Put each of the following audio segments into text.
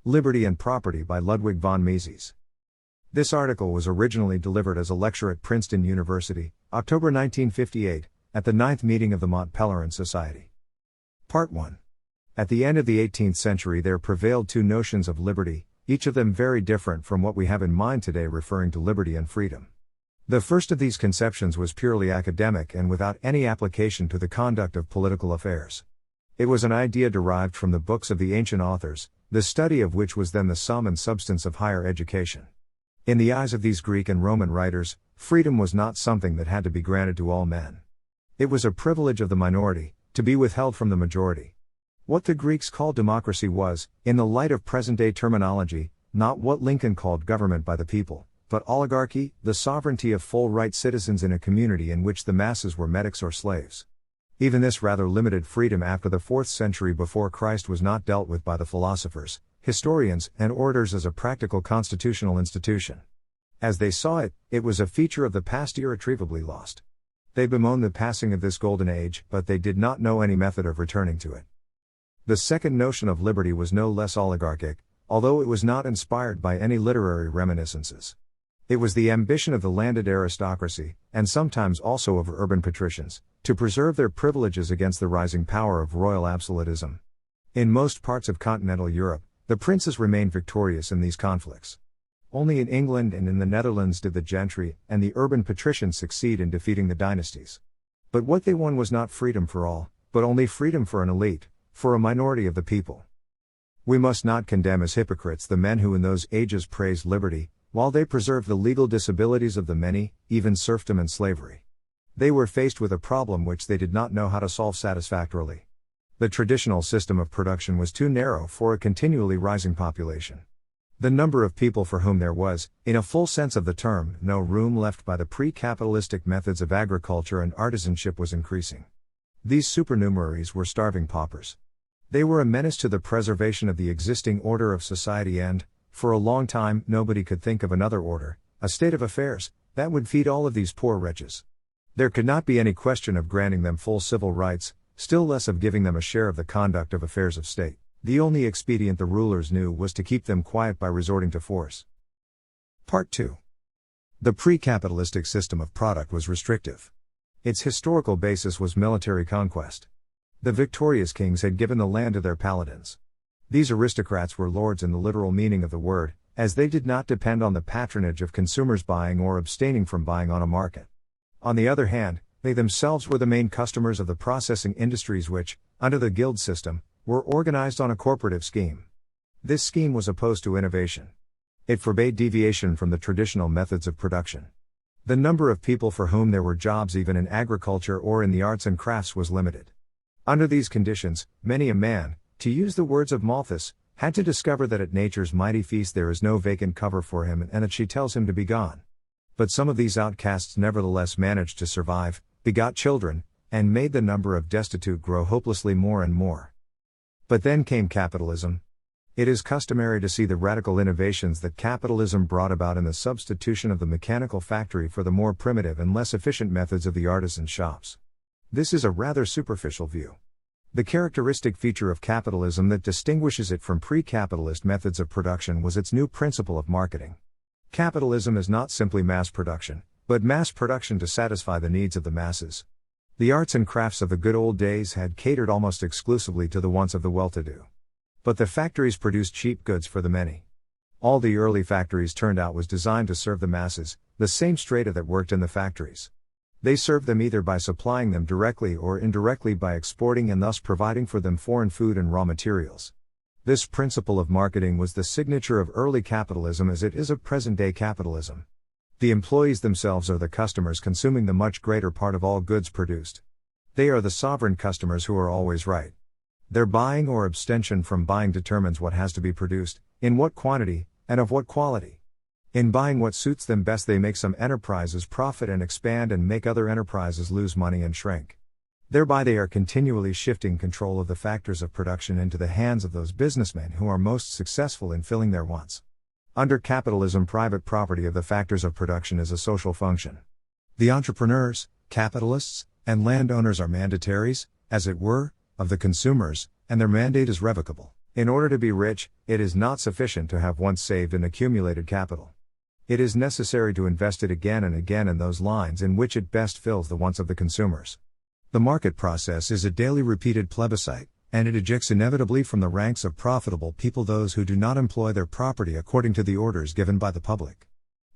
Liberty and Property by Ludwig von Mises. This article was originally delivered as a lecture at Princeton University, October 1958, at the 9th meeting of the Mont Pelerin Society. Part 1. At the end of the 18th century there prevailed two notions of liberty, each of them very different from what we have in mind today referring to liberty and freedom. The first of these conceptions was purely academic and without any application to the conduct of political affairs. It was an idea derived from the books of the ancient authors, the study of which was then the sum and substance of higher education. In the eyes of these Greek and Roman writers, freedom was not something that had to be granted to all men. It was a privilege of the minority, to be withheld from the majority. What the Greeks called democracy was, in the light of present-day terminology, not what Lincoln called government by the people, but oligarchy, the sovereignty of full-right citizens in a community in which the masses were metics or slaves. Even this rather limited freedom after the 4th century before Christ was not dealt with by the philosophers, historians, and orators as a practical constitutional institution. As they saw it, it was a feature of the past irretrievably lost. They bemoaned the passing of this golden age, but they did not know any method of returning to it. The second notion of liberty was no less oligarchic, although it was not inspired by any literary reminiscences. It was the ambition of the landed aristocracy, and sometimes also of urban patricians, to preserve their privileges against the rising power of royal absolutism. In most parts of continental Europe, the princes remained victorious in these conflicts. Only in England and in the Netherlands did the gentry and the urban patricians succeed in defeating the dynasties. But what they won was not freedom for all, but only freedom for an elite, for a minority of the people. We must not condemn as hypocrites the men who in those ages praised liberty, while they preserved the legal disabilities of the many, even serfdom and slavery. They were faced with a problem which they did not know how to solve satisfactorily. The traditional system of production was too narrow for a continually rising population. The number of people for whom there was, in a full sense of the term, no room left by the pre-capitalistic methods of agriculture and artisanship was increasing. These supernumeraries were starving paupers. They were a menace to the preservation of the existing order of society and, for a long time, nobody could think of another order, a state of affairs, that would feed all of these poor wretches. There could not be any question of granting them full civil rights, still less of giving them a share of the conduct of affairs of state. The only expedient the rulers knew was to keep them quiet by resorting to force. Part 2. The pre-capitalistic system of product was restrictive. Its historical basis was military conquest. The victorious kings had given the land to their paladins. These aristocrats were lords in the literal meaning of the word, as they did not depend on the patronage of consumers buying or abstaining from buying on a market. On the other hand, they themselves were the main customers of the processing industries which, under the guild system, were organized on a corporative scheme. This scheme was opposed to innovation. It forbade deviation from the traditional methods of production. The number of people for whom there were jobs even in agriculture or in the arts and crafts was limited. Under these conditions, many a man, to use the words of Malthus, had to discover that at nature's mighty feast there is no vacant cover for him and that she tells him to be gone. But some of these outcasts nevertheless managed to survive, begot children, and made the number of destitute grow hopelessly more and more. But then came capitalism. It is customary to see the radical innovations that capitalism brought about in the substitution of the mechanical factory for the more primitive and less efficient methods of the artisan shops. This is a rather superficial view. The characteristic feature of capitalism that distinguishes it from pre-capitalist methods of production was its new principle of marketing. Capitalism is not simply mass production, but mass production to satisfy the needs of the masses. The arts and crafts of the good old days had catered almost exclusively to the wants of the well-to-do. But the factories produced cheap goods for the many. All the early factories turned out was designed to serve the masses, the same strata that worked in the factories. They served them either by supplying them directly or indirectly by exporting and thus providing for them foreign food and raw materials. This principle of marketing was the signature of early capitalism as it is of present-day capitalism. The employees themselves are the customers consuming the much greater part of all goods produced. They are the sovereign customers who are always right. Their buying or abstention from buying determines what has to be produced, in what quantity, and of what quality. In buying what suits them best they make some enterprises profit and expand and make other enterprises lose money and shrink. Thereby they are continually shifting control of the factors of production into the hands of those businessmen who are most successful in filling their wants. Under capitalism, private property of the factors of production is a social function. The entrepreneurs, capitalists, and landowners are mandataries, as it were, of the consumers, and their mandate is revocable. In order to be rich, It is not sufficient to have once saved and accumulated capital. It is necessary to invest it again and again in those lines in which it best fills the wants of the consumers. The market process is a daily repeated plebiscite, and it ejects inevitably from the ranks of profitable people those who do not employ their property according to the orders given by the public.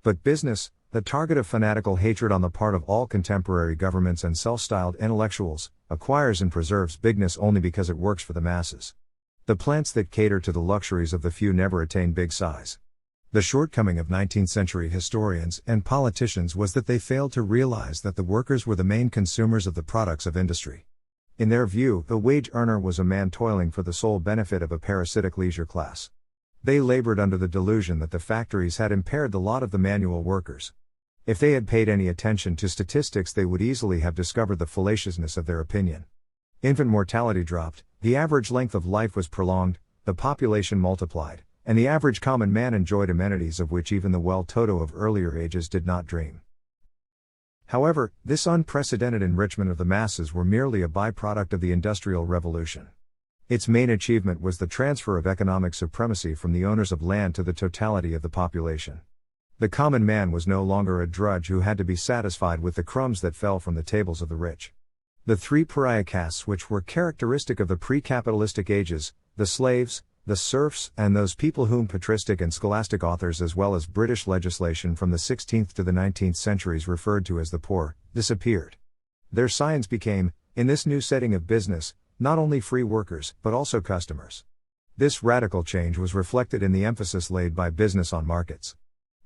But business, the target of fanatical hatred on the part of all contemporary governments and self-styled intellectuals, acquires and preserves bigness only because it works for the masses. The plants that cater to the luxuries of the few never attain big size. The shortcoming of 19th-century historians and politicians was that they failed to realize that the workers were the main consumers of the products of industry. In their view, the wage earner was a man toiling for the sole benefit of a parasitic leisure class. They labored under the delusion that the factories had impaired the lot of the manual workers. If they had paid any attention to statistics, they would easily have discovered the fallaciousness of their opinion. Infant mortality dropped, the average length of life was prolonged, the population multiplied, and the average common man enjoyed amenities of which even the well-to-do of earlier ages did not dream. However, this unprecedented enrichment of the masses were merely a byproduct of the Industrial Revolution. Its main achievement was the transfer of economic supremacy from the owners of land to the totality of the population. The common man was no longer a drudge who had to be satisfied with the crumbs that fell from the tables of the rich. The three pariah castes which were characteristic of the pre-capitalistic ages, the slaves, the serfs, and those people whom patristic and scholastic authors as well as British legislation from the 16th to the 19th centuries referred to as the poor, disappeared. Their scions became, in this new setting of business, not only free workers, but also customers. This radical change was reflected in the emphasis laid by business on markets.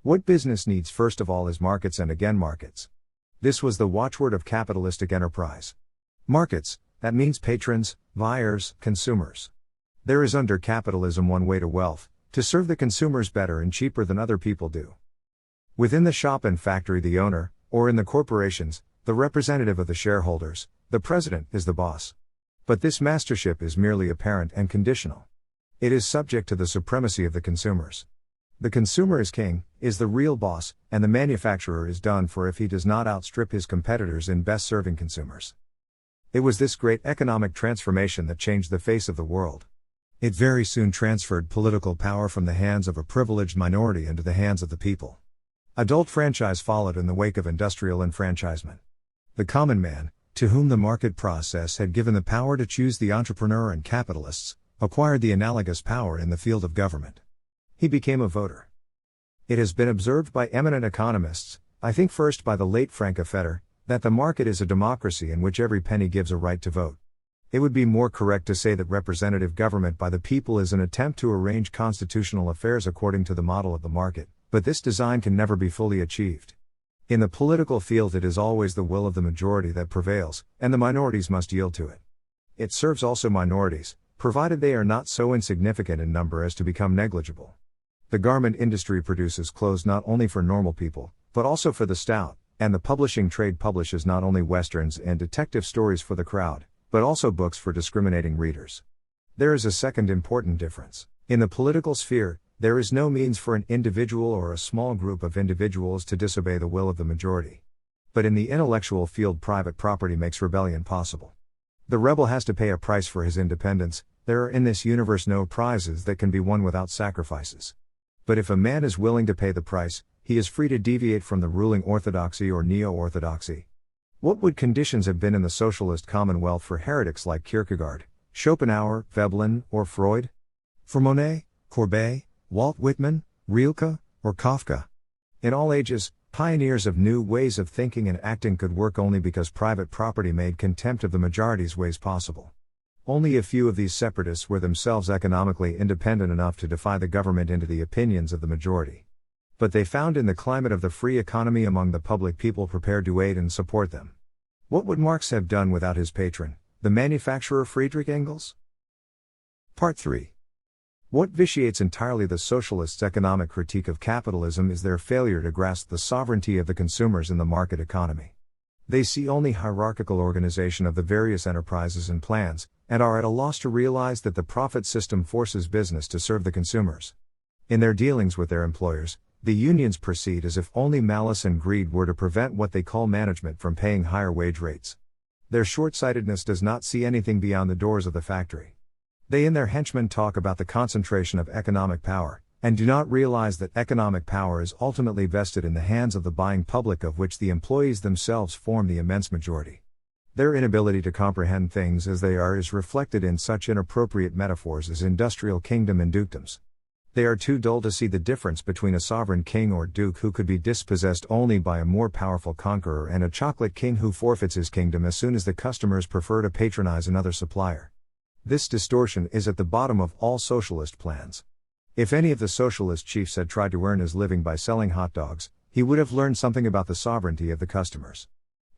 What business needs first of all is markets and again markets. This was the watchword of capitalistic enterprise. Markets, that means patrons, buyers, consumers. There is under capitalism one way to wealth, to serve the consumers better and cheaper than other people do. Within the shop and factory the owner, or in the corporations, the representative of the shareholders, the president is the boss. But this mastership is merely apparent and conditional. It is subject to the supremacy of the consumers. The consumer is king, is the real boss, and the manufacturer is done for if he does not outstrip his competitors in best serving consumers. It was this great economic transformation that changed the face of the world. It very soon transferred political power from the hands of a privileged minority into the hands of the people. Adult franchise followed in the wake of industrial enfranchisement. The common man, to whom the market process had given the power to choose the entrepreneur and capitalists, acquired the analogous power in the field of government. He became a voter. It has been observed by eminent economists, I think first by the late Frankfurter, that the market is a democracy in which every penny gives a right to vote. It would be more correct to say that representative government by the people is an attempt to arrange constitutional affairs according to the model of the market, but this design can never be fully achieved. In the political field it is always the will of the majority that prevails, and the minorities must yield to it. It serves also minorities, provided they are not so insignificant in number as to become negligible. The garment industry produces clothes not only for normal people, but also for the stout, and the publishing trade publishes not only westerns and detective stories for the crowd, but also books for discriminating readers. There is a second important difference. In the political sphere, there is no means for an individual or a small group of individuals to disobey the will of the majority. But in the intellectual field, private property makes rebellion possible. The rebel has to pay a price for his independence. There are in this universe no prizes that can be won without sacrifices. But if a man is willing to pay the price, he is free to deviate from the ruling orthodoxy or neo-orthodoxy. What would conditions have been in the socialist commonwealth for heretics like Kierkegaard, Schopenhauer, Veblen, or Freud? For Monet, Courbet, Walt Whitman, Rilke, or Kafka? In all ages, pioneers of new ways of thinking and acting could work only because private property made contempt of the majority's ways possible. Only a few of these separatists were themselves economically independent enough to defy the government into the opinions of the majority. But they found in the climate of the free economy among the public people prepared to aid and support them. What would Marx have done without his patron, the manufacturer Friedrich Engels? Part 3. What vitiates entirely the socialists' economic critique of capitalism is their failure to grasp the sovereignty of the consumers in the market economy. They see only hierarchical organization of the various enterprises and plans, and are at a loss to realize that the profit system forces business to serve the consumers. In their dealings with their employers, the unions proceed as if only malice and greed were to prevent what they call management from paying higher wage rates. Their short-sightedness does not see anything beyond the doors of the factory. They and their henchmen talk about the concentration of economic power, and do not realize that economic power is ultimately vested in the hands of the buying public, of which the employees themselves form the immense majority. Their inability to comprehend things as they are is reflected in such inappropriate metaphors as industrial kingdom and dukedoms. They are too dull to see the difference between a sovereign king or duke who could be dispossessed only by a more powerful conqueror and a chocolate king who forfeits his kingdom as soon as the customers prefer to patronize another supplier. This distortion is at the bottom of all socialist plans. If any of the socialist chiefs had tried to earn his living by selling hot dogs, he would have learned something about the sovereignty of the customers.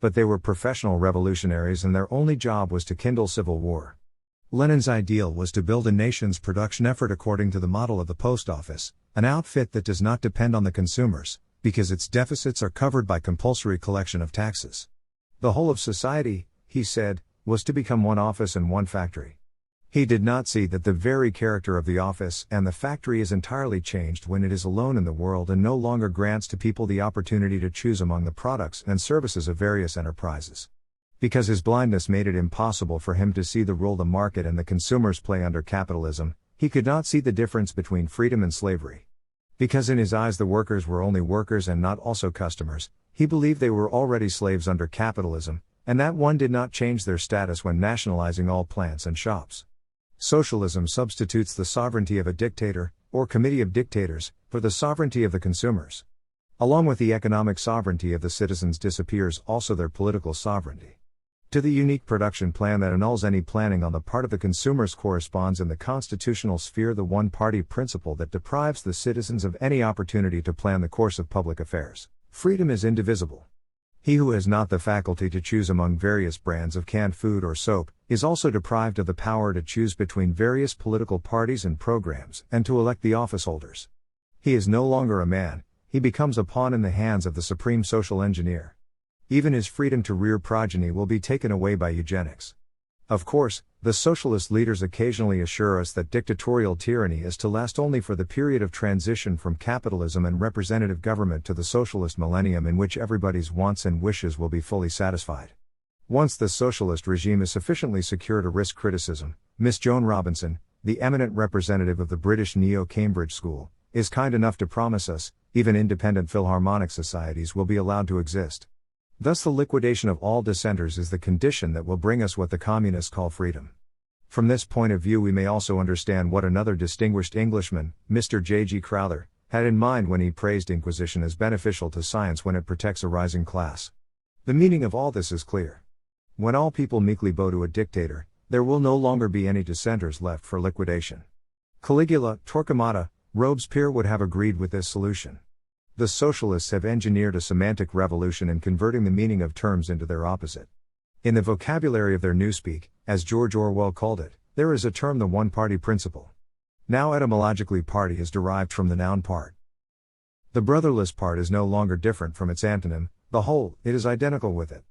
But they were professional revolutionaries and their only job was to kindle civil war. Lenin's ideal was to build a nation's production effort according to the model of the post office, an outfit that does not depend on the consumers, because its deficits are covered by compulsory collection of taxes. The whole of society, he said, was to become one office and one factory. He did not see that the very character of the office and the factory is entirely changed when it is alone in the world and no longer grants to people the opportunity to choose among the products and services of various enterprises. Because his blindness made it impossible for him to see the role the market and the consumers play under capitalism, he could not see the difference between freedom and slavery. Because in his eyes the workers were only workers and not also customers, he believed they were already slaves under capitalism, and that one did not change their status when nationalizing all plants and shops. Socialism substitutes the sovereignty of a dictator, or committee of dictators, for the sovereignty of the consumers. Along with the economic sovereignty of the citizens disappears also their political sovereignty. To the unique production plan that annuls any planning on the part of the consumers corresponds in the constitutional sphere the one-party principle that deprives the citizens of any opportunity to plan the course of public affairs. Freedom is indivisible. He who has not the faculty to choose among various brands of canned food or soap, is also deprived of the power to choose between various political parties and programs and to elect the office holders. He is no longer a man, he becomes a pawn in the hands of the supreme social engineer. Even his freedom to rear progeny will be taken away by eugenics. Of course, the socialist leaders occasionally assure us that dictatorial tyranny is to last only for the period of transition from capitalism and representative government to the socialist millennium in which everybody's wants and wishes will be fully satisfied. Once the socialist regime is sufficiently secure to risk criticism, Miss Joan Robinson, the eminent representative of the British Neo-Cambridge School, is kind enough to promise us, even independent Philharmonic societies will be allowed to exist. Thus the liquidation of all dissenters is the condition that will bring us what the communists call freedom. From this point of view we may also understand what another distinguished Englishman, Mr. J. G. Crowther, had in mind when he praised Inquisition as beneficial to science when it protects a rising class. The meaning of all this is clear. When all people meekly bow to a dictator, there will no longer be any dissenters left for liquidation. Caligula, Torquemada, Robespierre would have agreed with this solution. The socialists have engineered a semantic revolution in converting the meaning of terms into their opposite. In the vocabulary of their newspeak, as George Orwell called it, there is a term, the one-party principle. Now etymologically party is derived from the noun part. The brotherless part is no longer different from its antonym, the whole, it is identical with it.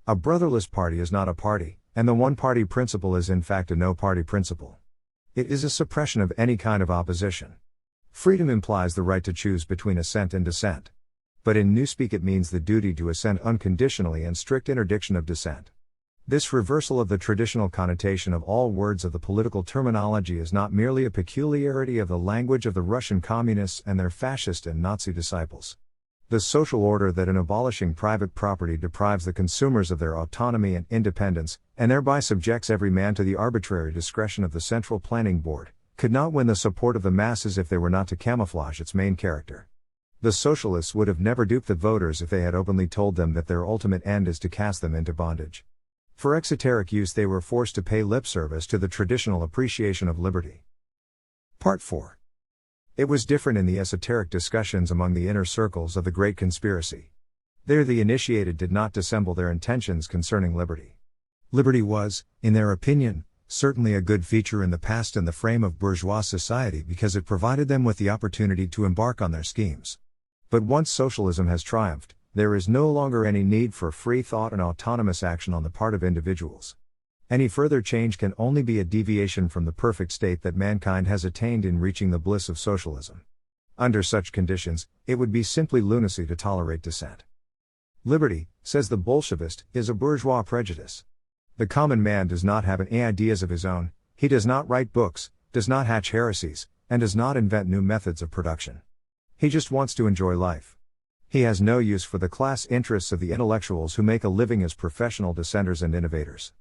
A brotherless party is not a party, and the one-party principle is in fact a no-party principle. It is a suppression of any kind of opposition. Freedom implies the right to choose between assent and dissent. But in newspeak it means the duty to assent unconditionally and strict interdiction of dissent. This reversal of the traditional connotation of all words of the political terminology is not merely a peculiarity of the language of the Russian communists and their fascist and Nazi disciples. The social order that in abolishing private property deprives the consumers of their autonomy and independence, and thereby subjects every man to the arbitrary discretion of the Central Planning Board, could not win the support of the masses if they were not to camouflage its main character. The socialists would have never duped the voters if they had openly told them that their ultimate end is to cast them into bondage. For exoteric use they were forced to pay lip service to the traditional appreciation of liberty. Part 4. It was different in the esoteric discussions among the inner circles of the Great Conspiracy. There the initiated did not dissemble their intentions concerning liberty. Liberty was, in their opinion, certainly a good feature in the past in the frame of bourgeois society because it provided them with the opportunity to embark on their schemes. But once socialism has triumphed, there is no longer any need for free thought and autonomous action on the part of individuals. Any further change can only be a deviation from the perfect state that mankind has attained in reaching the bliss of socialism. Under such conditions, it would be simply lunacy to tolerate dissent. Liberty, says the Bolshevist, is a bourgeois prejudice. The common man does not have any ideas of his own, He does not write books, does not hatch heresies, and does not invent new methods of production. He just wants to enjoy life. He has no use for the class interests of the intellectuals who make a living as professional dissenters and innovators.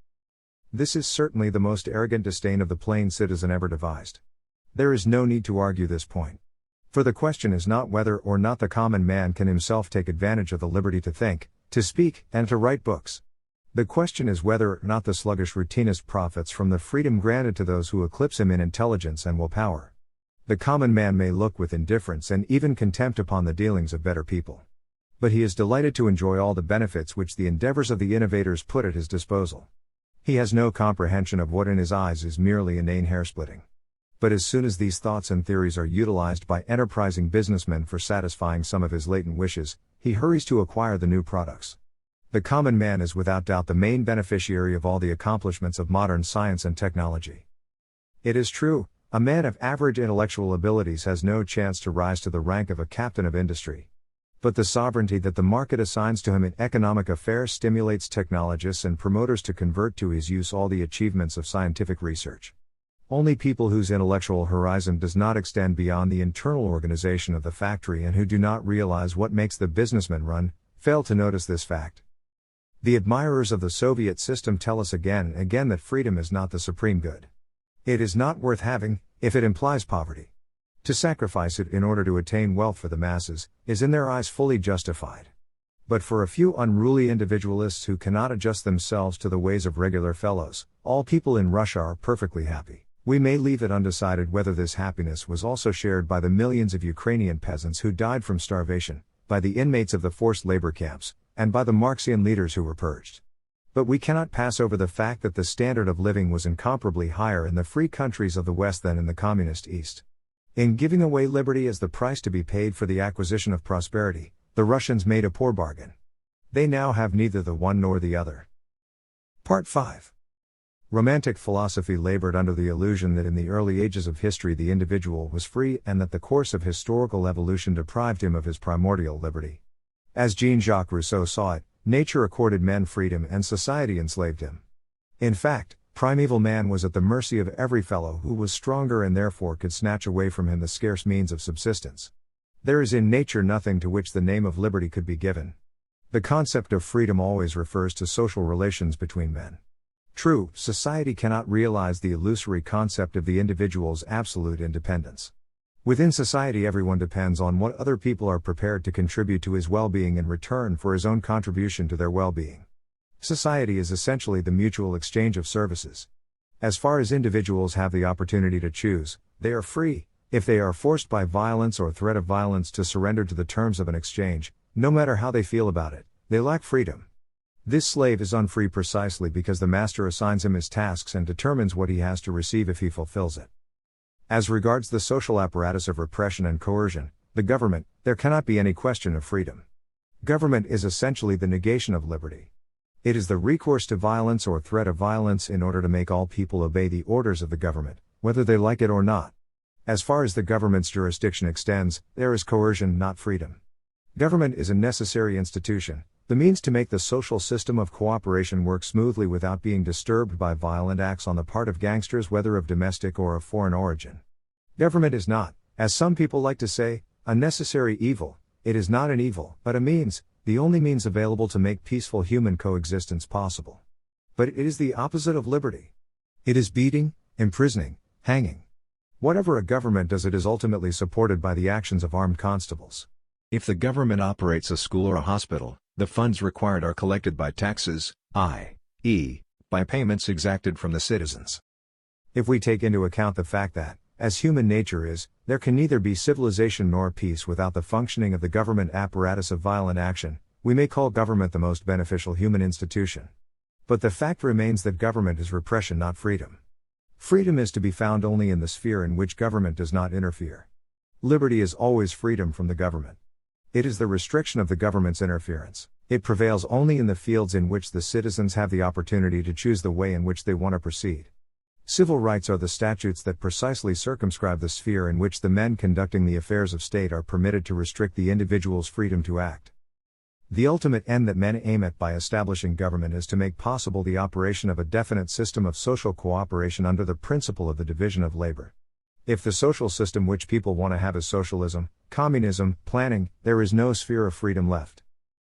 This is certainly the most arrogant disdain of the plain citizen ever devised. There is no need to argue this point. For the question is not whether or not the common man can himself take advantage of the liberty to think, to speak, and to write books. The question is whether or not the sluggish routinist profits from the freedom granted to those who eclipse him in intelligence and willpower. The common man may look with indifference and even contempt upon the dealings of better people. But he is delighted to enjoy all the benefits which the endeavors of the innovators put at his disposal. He has no comprehension of what in his eyes is merely inane hair-splitting. But as soon as these thoughts and theories are utilized by enterprising businessmen for satisfying some of his latent wishes, he hurries to acquire the new products. The common man is without doubt the main beneficiary of all the accomplishments of modern science and technology. It is true, a man of average intellectual abilities has no chance to rise to the rank of a captain of industry. But the sovereignty that the market assigns to him in economic affairs stimulates technologists and promoters to convert to his use all the achievements of scientific research. Only people whose intellectual horizon does not extend beyond the internal organization of the factory and who do not realize what makes the businessman run, fail to notice this fact. The admirers of the Soviet system tell us again and again that freedom is not the supreme good. It is not worth having, if it implies poverty. To sacrifice it in order to attain wealth for the masses, is in their eyes fully justified. But for a few unruly individualists who cannot adjust themselves to the ways of regular fellows, all people in Russia are perfectly happy. We may leave it undecided whether this happiness was also shared by the millions of Ukrainian peasants who died from starvation, by the inmates of the forced labor camps, and by the Marxian leaders who were purged. But we cannot pass over the fact that the standard of living was incomparably higher in the free countries of the West than in the communist East. In giving away liberty as the price to be paid for the acquisition of prosperity, the Russians made a poor bargain. They now have neither the one nor the other. Part 5. Romantic philosophy labored under the illusion that in the early ages of history the individual was free and that the course of historical evolution deprived him of his primordial liberty. As Jean-Jacques Rousseau saw it, nature accorded men freedom and society enslaved him. In fact, primeval man was at the mercy of every fellow who was stronger and therefore could snatch away from him the scarce means of subsistence. There is in nature nothing to which the name of liberty could be given. The concept of freedom always refers to social relations between men. True, society cannot realize the illusory concept of the individual's absolute independence. Within society everyone depends on what other people are prepared to contribute to his well-being in return for his own contribution to their well-being. Society is essentially the mutual exchange of services. As far as individuals have the opportunity to choose, they are free. If they are forced by violence or threat of violence to surrender to the terms of an exchange, no matter how they feel about it, they lack freedom. This slave is unfree precisely because the master assigns him his tasks and determines what he has to receive if he fulfills it. As regards the social apparatus of repression and coercion, the government, there cannot be any question of freedom. Government is essentially the negation of liberty. It is the recourse to violence or threat of violence in order to make all people obey the orders of the government, whether they like it or not. As far as the government's jurisdiction extends, there is coercion, not freedom. Government is a necessary institution, the means to make the social system of cooperation work smoothly without being disturbed by violent acts on the part of gangsters, whether of domestic or of foreign origin. Government is not, as some people like to say, a necessary evil. It is not an evil, but a means, the only means available to make peaceful human coexistence possible. But it is the opposite of liberty. It is beating, imprisoning, hanging. Whatever a government does, it is ultimately supported by the actions of armed constables. If the government operates a school or a hospital, the funds required are collected by taxes, i.e., by payments exacted from the citizens. If we take into account the fact that, as human nature is, there can neither be civilization nor peace without the functioning of the government apparatus of violent action, we may call government the most beneficial human institution. But the fact remains that government is repression, not freedom. Freedom is to be found only in the sphere in which government does not interfere. Liberty is always freedom from the government. It is the restriction of the government's interference. It prevails only in the fields in which the citizens have the opportunity to choose the way in which they want to proceed. Civil rights are the statutes that precisely circumscribe the sphere in which the men conducting the affairs of state are permitted to restrict the individual's freedom to act. The ultimate end that men aim at by establishing government is to make possible the operation of a definite system of social cooperation under the principle of the division of labor. If the social system which people want to have is socialism, communism, planning, there is no sphere of freedom left.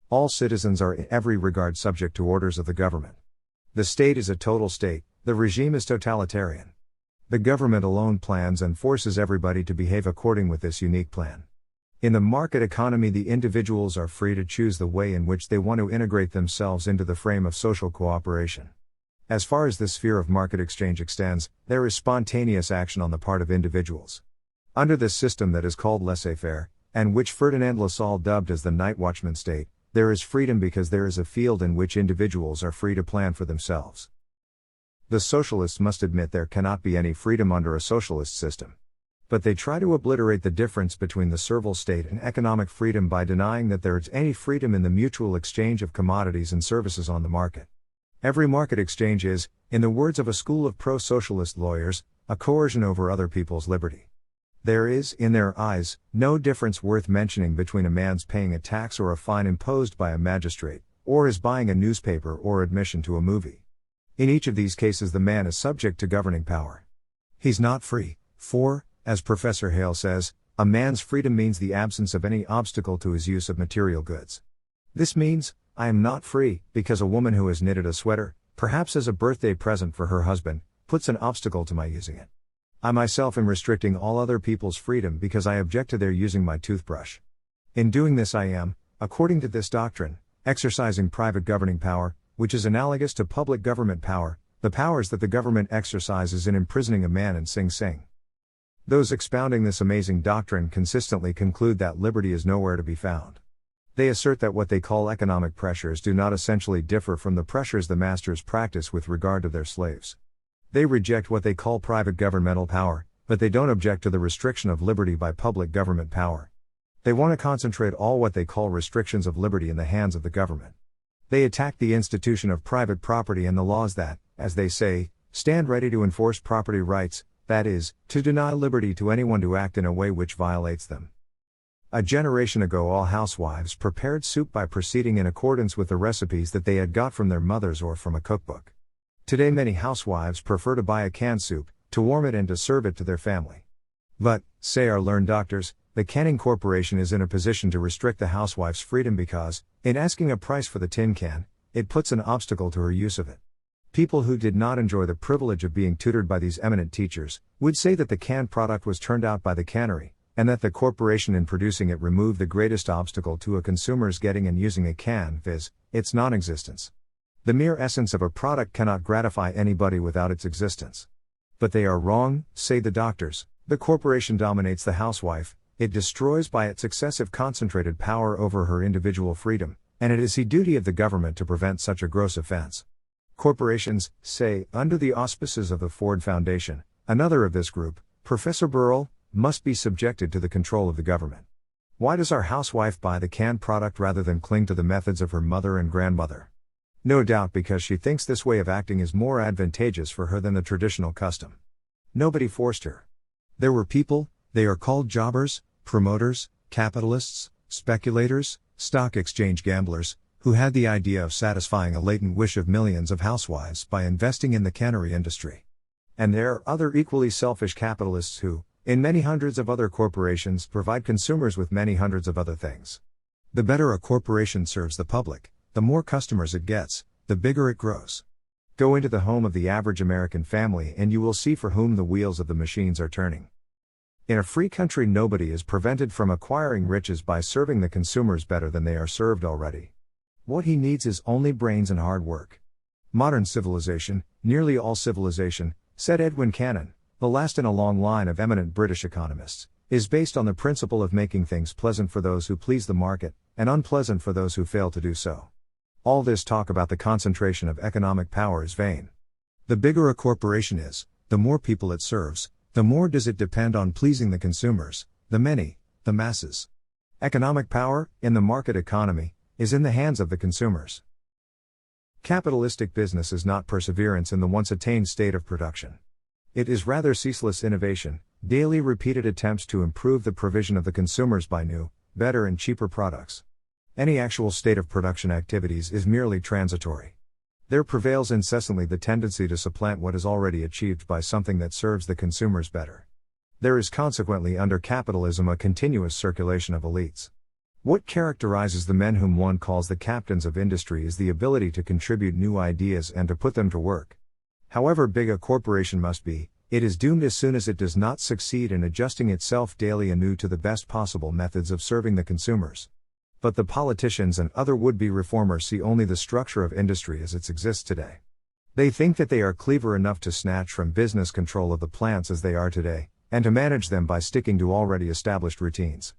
All citizens are in every regard subject to orders of the government. The state is a total state, the regime is totalitarian. The government alone plans and forces everybody to behave according with this unique plan. In the market economy, the individuals are free to choose the way in which they want to integrate themselves into the frame of social cooperation. As far as the sphere of market exchange extends, there is spontaneous action on the part of individuals. Under this system that is called laissez-faire, and which Ferdinand Lassalle dubbed as the night watchman state, there is freedom because there is a field in which individuals are free to plan for themselves. The socialists must admit there cannot be any freedom under a socialist system. But they try to obliterate the difference between the servile state and economic freedom by denying that there is any freedom in the mutual exchange of commodities and services on the market. Every market exchange is, in the words of a school of pro-socialist lawyers, a coercion over other people's liberty. There is, in their eyes, no difference worth mentioning between a man's paying a tax or a fine imposed by a magistrate, or his buying a newspaper or admission to a movie. In each of these cases the man is subject to governing power. He's not free, for, as Professor Hale says, a man's freedom means the absence of any obstacle to his use of material goods. This means, I am not free, because a woman who has knitted a sweater, perhaps as a birthday present for her husband, puts an obstacle to my using it. I myself am restricting all other people's freedom because I object to their using my toothbrush. In doing this I am, according to this doctrine, exercising private governing power, which is analogous to public government power, the powers that the government exercises in imprisoning a man in Sing Sing. Those expounding this amazing doctrine consistently conclude that liberty is nowhere to be found. They assert that what they call economic pressures do not essentially differ from the pressures the masters practice with regard to their slaves. They reject what they call private governmental power, but they don't object to the restriction of liberty by public government power. They want to concentrate all what they call restrictions of liberty in the hands of the government. They attack the institution of private property and the laws that, as they say, stand ready to enforce property rights, that is, to deny liberty to anyone to act in a way which violates them. A generation ago all housewives prepared soup by proceeding in accordance with the recipes that they had got from their mothers or from a cookbook. Today many housewives prefer to buy a canned soup, to warm it and to serve it to their family. But, say our learned doctors, the canning corporation is in a position to restrict the housewife's freedom because, in asking a price for the tin can, it puts an obstacle to her use of it. People who did not enjoy the privilege of being tutored by these eminent teachers, would say that the canned product was turned out by the cannery, and that the corporation in producing it removed the greatest obstacle to a consumer's getting and using a can, viz., its non-existence. The mere essence of a product cannot gratify anybody without its existence. But they are wrong, say the doctors. The corporation dominates the housewife, it destroys by its excessive concentrated power over her individual freedom, and it is the duty of the government to prevent such a gross offense. Corporations, say, under the auspices of the Ford Foundation, another of this group, Professor Burrell, must be subjected to the control of the government. Why does our housewife buy the canned product rather than cling to the methods of her mother and grandmother? No doubt because she thinks this way of acting is more advantageous for her than the traditional custom. Nobody forced her. There were people, they are called jobbers, promoters, capitalists, speculators, stock exchange gamblers, who had the idea of satisfying a latent wish of millions of housewives by investing in the cannery industry. And there are other equally selfish capitalists who, in many hundreds of other corporations, provide consumers with many hundreds of other things. The better a corporation serves the public, the more customers it gets, the bigger it grows. Go into the home of the average American family and you will see for whom the wheels of the machines are turning. In a free country nobody is prevented from acquiring riches by serving the consumers better than they are served already. What he needs is only brains and hard work. Modern civilization, nearly all civilization, said Edwin Cannon, the last in a long line of eminent British economists, is based on the principle of making things pleasant for those who please the market, and unpleasant for those who fail to do so. All this talk about the concentration of economic power is vain. The bigger a corporation is, the more people it serves, the more does it depend on pleasing the consumers, the many, the masses. Economic power, in the market economy, is in the hands of the consumers. Capitalistic business is not perseverance in the once attained state of production. It is rather ceaseless innovation, daily repeated attempts to improve the provision of the consumers by new, better and cheaper products. Any actual state of production activities is merely transitory. There prevails incessantly the tendency to supplant what is already achieved by something that serves the consumers better. There is consequently under capitalism a continuous circulation of elites. What characterizes the men whom one calls the captains of industry is the ability to contribute new ideas and to put them to work. However big a corporation must be, it is doomed as soon as it does not succeed in adjusting itself daily anew to the best possible methods of serving the consumers. But the politicians and other would-be reformers see only the structure of industry as it exists today. They think that they are clever enough to snatch from business control of the plants as they are today, and to manage them by sticking to already established routines.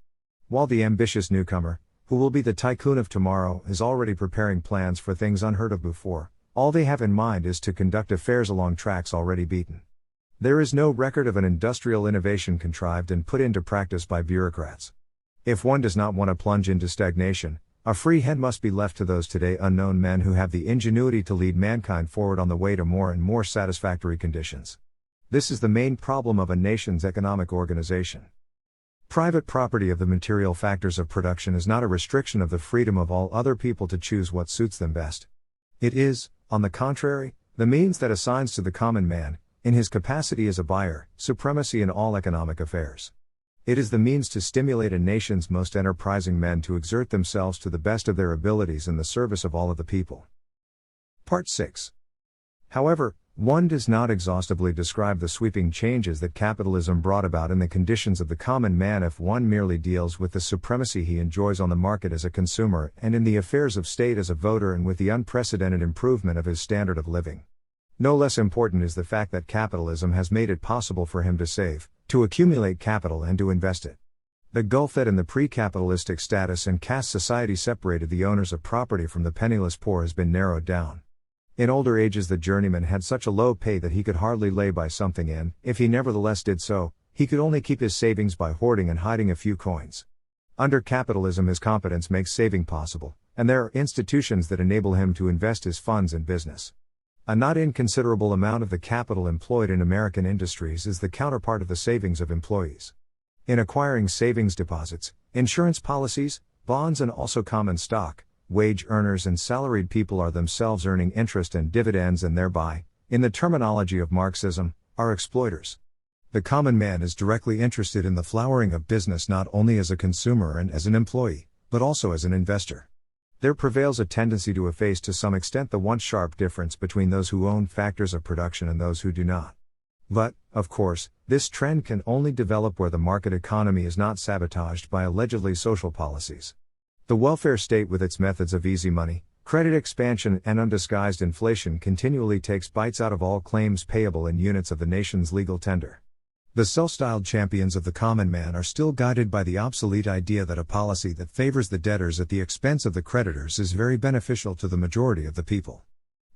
While the ambitious newcomer, who will be the tycoon of tomorrow, is already preparing plans for things unheard of before, all they have in mind is to conduct affairs along tracks already beaten. There is no record of an industrial innovation contrived and put into practice by bureaucrats. If one does not want to plunge into stagnation, a free hand must be left to those today unknown men who have the ingenuity to lead mankind forward on the way to more and more satisfactory conditions. This is the main problem of a nation's economic organization. Private property of the material factors of production is not a restriction of the freedom of all other people to choose what suits them best. It is, on the contrary, the means that assigns to the common man, in his capacity as a buyer, supremacy in all economic affairs. It is the means to stimulate a nation's most enterprising men to exert themselves to the best of their abilities in the service of all of the people. Part 6. However, one does not exhaustively describe the sweeping changes that capitalism brought about in the conditions of the common man if one merely deals with the supremacy he enjoys on the market as a consumer and in the affairs of state as a voter and with the unprecedented improvement of his standard of living. No less important is the fact that capitalism has made it possible for him to save, to accumulate capital and to invest it. The gulf that in the pre-capitalistic status and caste society separated the owners of property from the penniless poor has been narrowed down. In older ages the journeyman had such a low pay that he could hardly lay by something and, if he nevertheless did so, he could only keep his savings by hoarding and hiding a few coins. Under capitalism his competence makes saving possible, and there are institutions that enable him to invest his funds in business. A not inconsiderable amount of the capital employed in American industries is the counterpart of the savings of employees. In acquiring savings deposits, insurance policies, bonds and also common stock, wage earners and salaried people are themselves earning interest and dividends and thereby, in the terminology of Marxism, are exploiters. The common man is directly interested in the flowering of business not only as a consumer and as an employee, but also as an investor. There prevails a tendency to efface to some extent the once sharp difference between those who own factors of production and those who do not. But, of course, this trend can only develop where the market economy is not sabotaged by allegedly social policies. The welfare state with its methods of easy money, credit expansion and undisguised inflation continually takes bites out of all claims payable in units of the nation's legal tender. The self-styled champions of the common man are still guided by the obsolete idea that a policy that favors the debtors at the expense of the creditors is very beneficial to the majority of the people.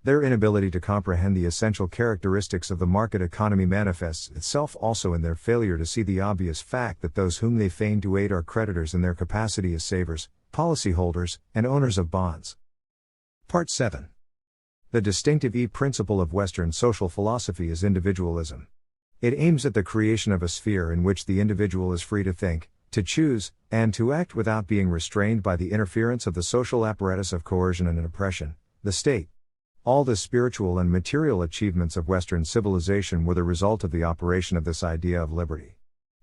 Their inability to comprehend the essential characteristics of the market economy manifests itself also in their failure to see the obvious fact that those whom they feign to aid are creditors in their capacity as savers, policyholders, and owners of bonds. Part 7. The distinctive principle of Western social philosophy is individualism. It aims at the creation of a sphere in which the individual is free to think, to choose, and to act without being restrained by the interference of the social apparatus of coercion and oppression, the state. All the spiritual and material achievements of Western civilization were the result of the operation of this idea of liberty.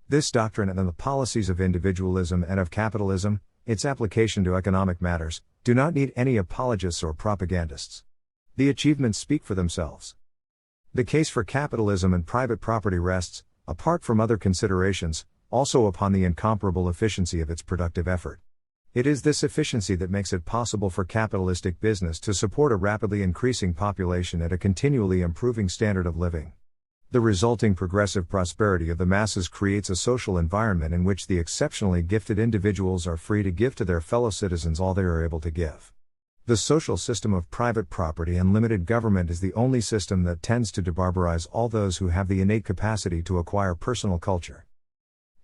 This doctrine and the policies of individualism and of capitalism, its application to economic matters, do not need any apologists or propagandists. The achievements speak for themselves. The case for capitalism and private property rests, apart from other considerations, also upon the incomparable efficiency of its productive effort. It is this efficiency that makes it possible for capitalistic business to support a rapidly increasing population at a continually improving standard of living. The resulting progressive prosperity of the masses creates a social environment in which the exceptionally gifted individuals are free to give to their fellow citizens all they are able to give. The social system of private property and limited government is the only system that tends to debarbarize all those who have the innate capacity to acquire personal culture.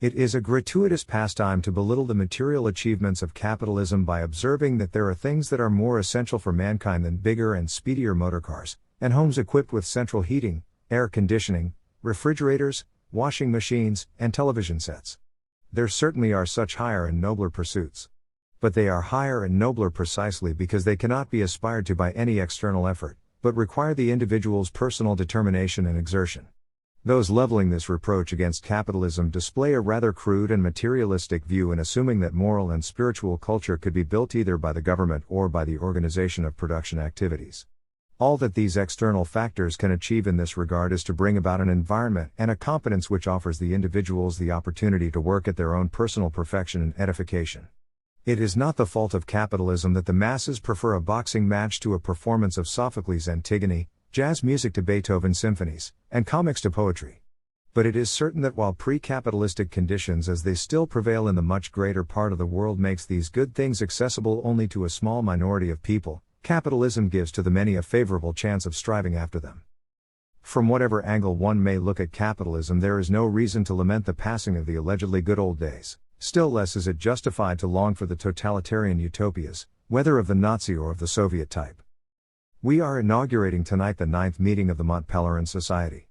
It is a gratuitous pastime to belittle the material achievements of capitalism by observing that there are things that are more essential for mankind than bigger and speedier motorcars, and homes equipped with central heating, air conditioning, refrigerators, washing machines, and television sets. There certainly are such higher and nobler pursuits. But they are higher and nobler precisely because they cannot be aspired to by any external effort, but require the individual's personal determination and exertion. Those leveling this reproach against capitalism display a rather crude and materialistic view in assuming that moral and spiritual culture could be built either by the government or by the organization of production activities. All that these external factors can achieve in this regard is to bring about an environment and a competence which offers the individuals the opportunity to work at their own personal perfection and edification. It is not the fault of capitalism that the masses prefer a boxing match to a performance of Sophocles' Antigone, jazz music to Beethoven's symphonies, and comics to poetry. But it is certain that while pre-capitalistic conditions as they still prevail in the much greater part of the world makes these good things accessible only to a small minority of people, capitalism gives to the many a favorable chance of striving after them. From whatever angle one may look at capitalism, there is no reason to lament the passing of the allegedly good old days. Still less is it justified to long for the totalitarian utopias, whether of the Nazi or of the Soviet type. We are inaugurating tonight the 9th meeting of the Mont Pelerin Society.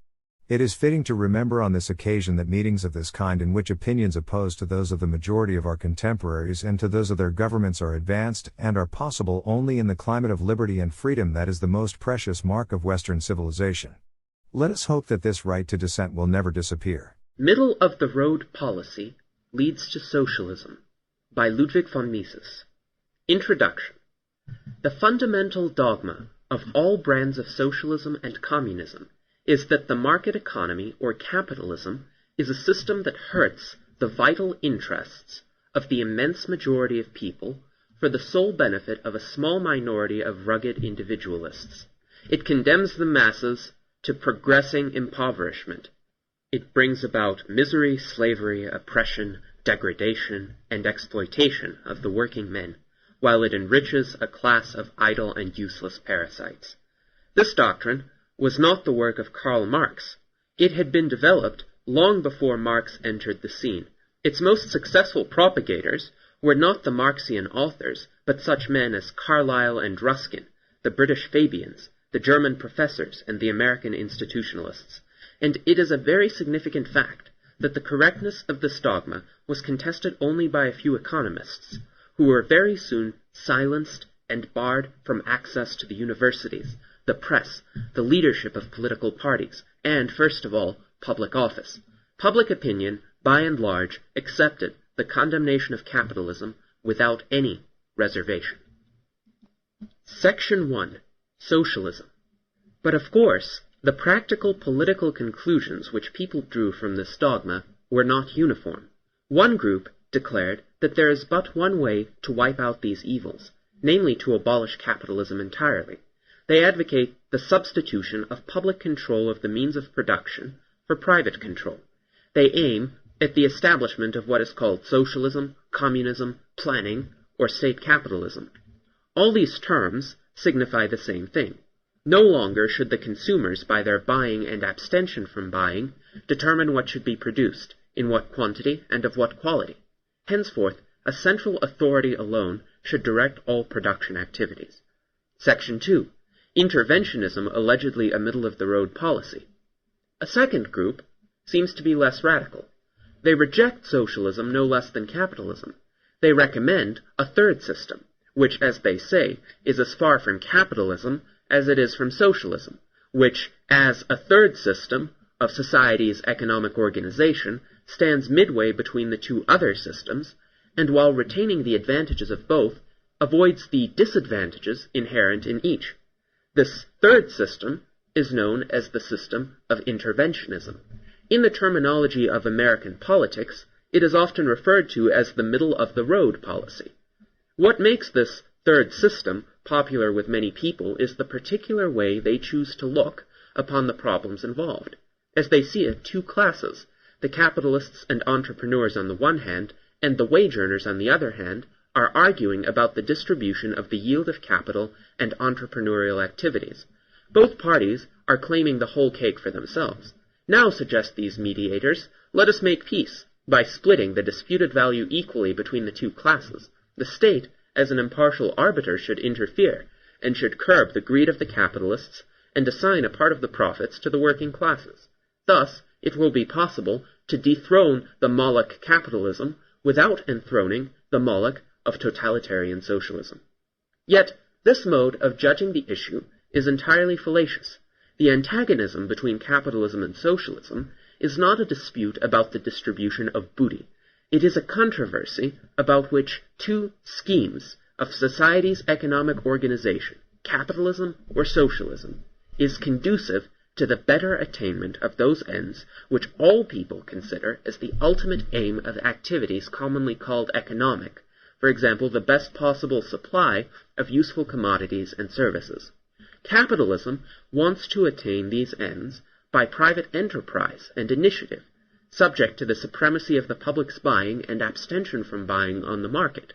It is fitting to remember on this occasion that meetings of this kind in which opinions opposed to those of the majority of our contemporaries and to those of their governments are advanced and are possible only in the climate of liberty and freedom that is the most precious mark of Western civilization. Let us hope that this right to dissent will never disappear. Middle-of-the-road policy leads to socialism, by Ludwig von Mises. Introduction. The fundamental dogma of all brands of socialism and communism is that the market economy, or capitalism, is a system that hurts the vital interests of the immense majority of people for the sole benefit of a small minority of rugged individualists. It condemns the masses to progressing impoverishment. It brings about misery, slavery, oppression, degradation, and exploitation of the working men, while it enriches a class of idle and useless parasites. This doctrine was not the work of Karl Marx. It had been developed long before Marx entered the scene. Its most successful propagators were not the Marxian authors, but such men as Carlyle and Ruskin, the British Fabians, the German professors, and the American institutionalists. And it is a very significant fact that the correctness of this dogma was contested only by a few economists, who were very soon silenced and barred from access to the universities, the press, the leadership of political parties, and, first of all, public office. Public opinion, by and large, accepted the condemnation of capitalism without any reservation. Section 1. Socialism. But of course, the practical political conclusions which people drew from this dogma were not uniform. One group declared that there is but one way to wipe out these evils, namely to abolish capitalism entirely. They advocate the substitution of public control of the means of production for private control. They aim at the establishment of what is called socialism, communism, planning, or state capitalism. All these terms signify the same thing. No longer should the consumers, by their buying and abstention from buying, determine what should be produced, in what quantity, and of what quality. Henceforth, a central authority alone should direct all production activities. Section 2. Interventionism, allegedly a middle-of-the-road policy. A second group seems to be less radical. They reject socialism no less than capitalism. They recommend a third system, which, as they say, is as far from capitalism as it is from socialism, which, as a third system of society's economic organization, stands midway between the two other systems, and while retaining the advantages of both, avoids the disadvantages inherent in each. This third system is known as the system of interventionism. In the terminology of American politics, it is often referred to as the middle-of-the-road policy. What makes this third system popular with many people is the particular way they choose to look upon the problems involved. As they see it, two classes, the capitalists and entrepreneurs on the one hand, and the wage earners on the other hand, are arguing about the distribution of the yield of capital and entrepreneurial activities. Both parties are claiming the whole cake for themselves. Now, suggest these mediators, let us make peace by splitting the disputed value equally between the two classes. The state, as an impartial arbiter, should interfere, and should curb the greed of the capitalists, and assign a part of the profits to the working classes. Thus, it will be possible to dethrone the Moloch capitalism without enthroning the Moloch of totalitarian socialism. Yet, this mode of judging the issue is entirely fallacious. The antagonism between capitalism and socialism is not a dispute about the distribution of booty. It is a controversy about which two schemes of society's economic organization, capitalism or socialism, is conducive to the better attainment of those ends which all people consider as the ultimate aim of activities commonly called economic, for example, the best possible supply of useful commodities and services. Capitalism wants to attain these ends by private enterprise and initiative, subject to the supremacy of the public's buying and abstention from buying on the market.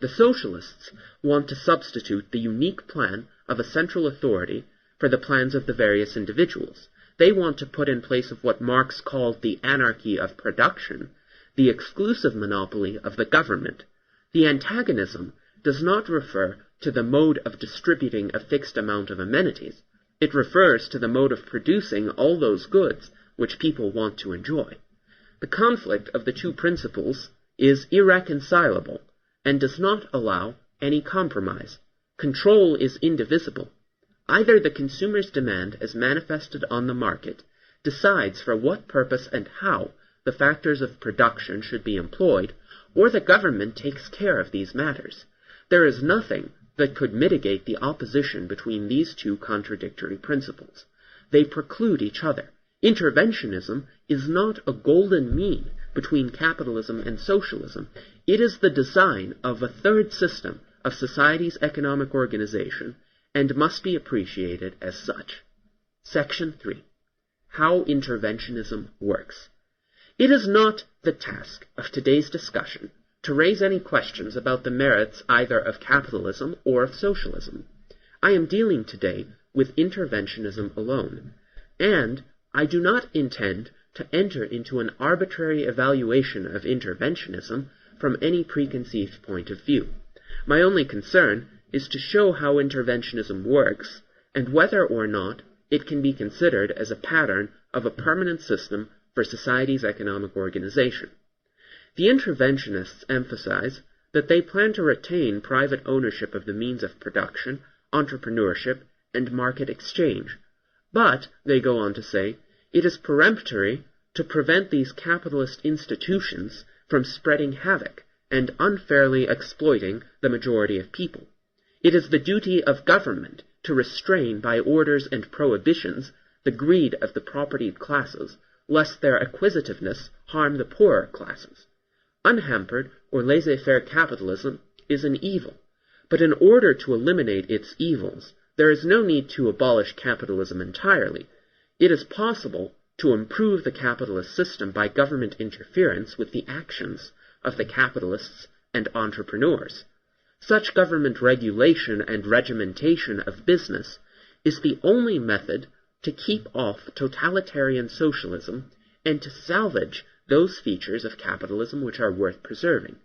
The socialists want to substitute the unique plan of a central authority for the plans of the various individuals. They want to put in place of what Marx called the anarchy of production, the exclusive monopoly of the government. The antagonism does not refer to the mode of distributing a fixed amount of amenities. It refers to the mode of producing all those goods which people want to enjoy. The conflict of the two principles is irreconcilable and does not allow any compromise. Control is indivisible. Either the consumer's demand as manifested on the market decides for what purpose and how the factors of production should be employed, or the government takes care of these matters. There is nothing that could mitigate the opposition between these two contradictory principles. They preclude each other. Interventionism is not a golden mean between capitalism and socialism. It is the design of a third system of society's economic organization and must be appreciated as such. Section 3. How interventionism works. It is not the task of today's discussion to raise any questions about the merits either of capitalism or of socialism. I am dealing today with interventionism alone, and I do not intend to enter into an arbitrary evaluation of interventionism from any preconceived point of view. My only concern is to show how interventionism works, and whether or not it can be considered as a pattern of a permanent system for society's economic organization. The interventionists emphasize that they plan to retain private ownership of the means of production, entrepreneurship, and market exchange. But, they go on to say, it is peremptory to prevent these capitalist institutions from spreading havoc and unfairly exploiting the majority of people. It is the duty of government to restrain by orders and prohibitions the greed of the propertied classes, lest their acquisitiveness harm the poorer classes. Unhampered or laissez-faire capitalism is an evil, but in order to eliminate its evils, there is no need to abolish capitalism entirely. It is possible to improve the capitalist system by government interference with the actions of the capitalists and entrepreneurs. Such government regulation and regimentation of business is the only method to keep off totalitarian socialism and to salvage those features of capitalism which are worth preserving.